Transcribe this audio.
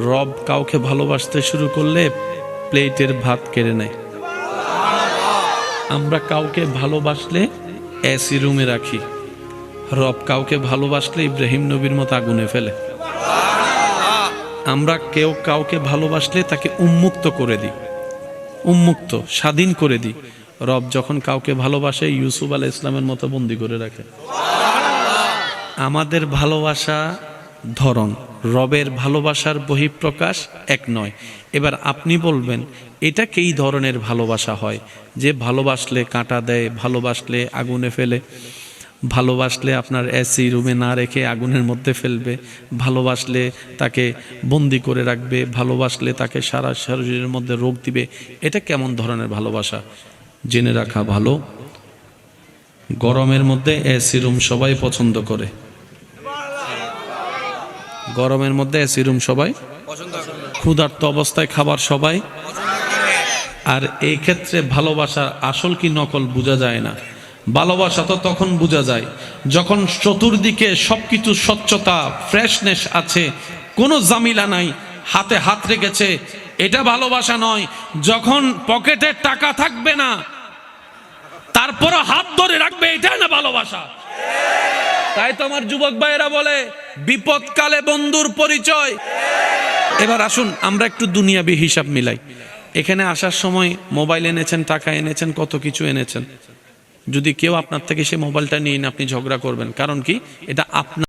রব কাউকে ভালোবাসতে শুরু করলে প্লেটের ভাত কেড়ে নেয়। আমরা কাউকে ভালোবাসলে এসি রুমে রাখি, রব কাউকে ভালোবাসলে ইব্রাহিম নবীর মতো আগুনে ফেলে। আমরা কেউ কাউকে ভালোবাসলে তাকে উন্মুক্ত করে দিই, উন্মুক্ত স্বাধীন করে দিই। রব যখন কাউকে ভালোবাসে ইউসুফ আলাইহিস সালামের মতো বন্দি করে রাখে। আমাদের ভালোবাসা ধরন, রবের ভালোবাসার বহিঃপ্রকাশ এক নয়। এবার আপনি বলবেন এটা কী ধরনের ভালোবাসা হয়? যে ভালোবাসলে কাঁটা দেয়, ভালোবাসলে আগুনে ফেলে, ভালোবাসলে আপনার এসি রুমে না রেখে আগুনের মধ্যে ফেলবে, ভালোবাসলে তাকে বন্দি করে রাখবে, ভালোবাসলে তাকে সারা শরীরের মধ্যে রোগ দিবে। এটা কেমন ধরনের ভালোবাসা? জেনে রাখা ভালো, গরমের মধ্যে এসি রুম সবাই পছন্দ করে। গরমের মধ্যে এসি রুম সবাই পছন্দ করে, ক্ষুধার্ত অবস্থায় খাবার সবাই। আর এই ক্ষেত্রে ভালোবাসার আসল কি নকল বোঝা যায় না। ভালোবাসা তো তখন বোঝা যায় যখন চতুর্দিকে সবকিছু স্বচ্ছতা, ফ্রেশনেস আছে, কোনো জামিলা নাই, হাতে হাত রেখেছে, এটা ভালোবাসা নয়। যখন পকেটে টাকা থাকবে না তারপরও হাত ধরে রাখবে, এটা না ভালোবাসা। তাই তো আমার যুবক ভাইয়েরা বলে বিপদকালে বন্ধুর পরিচয়। এবার আসুন আমরা একটু দুনিয়াবি হিসাব মিলাই। এখানে আসার সময় মোবাইল এনেছেন, টাকা এনেছেন, কত কিছু এনেছেন। যদি কেউ আপনার থেকে সে মোবাইলটা নিয়ে আপনি ঝগড়া করবেন, কারণ কি? এটা আপনার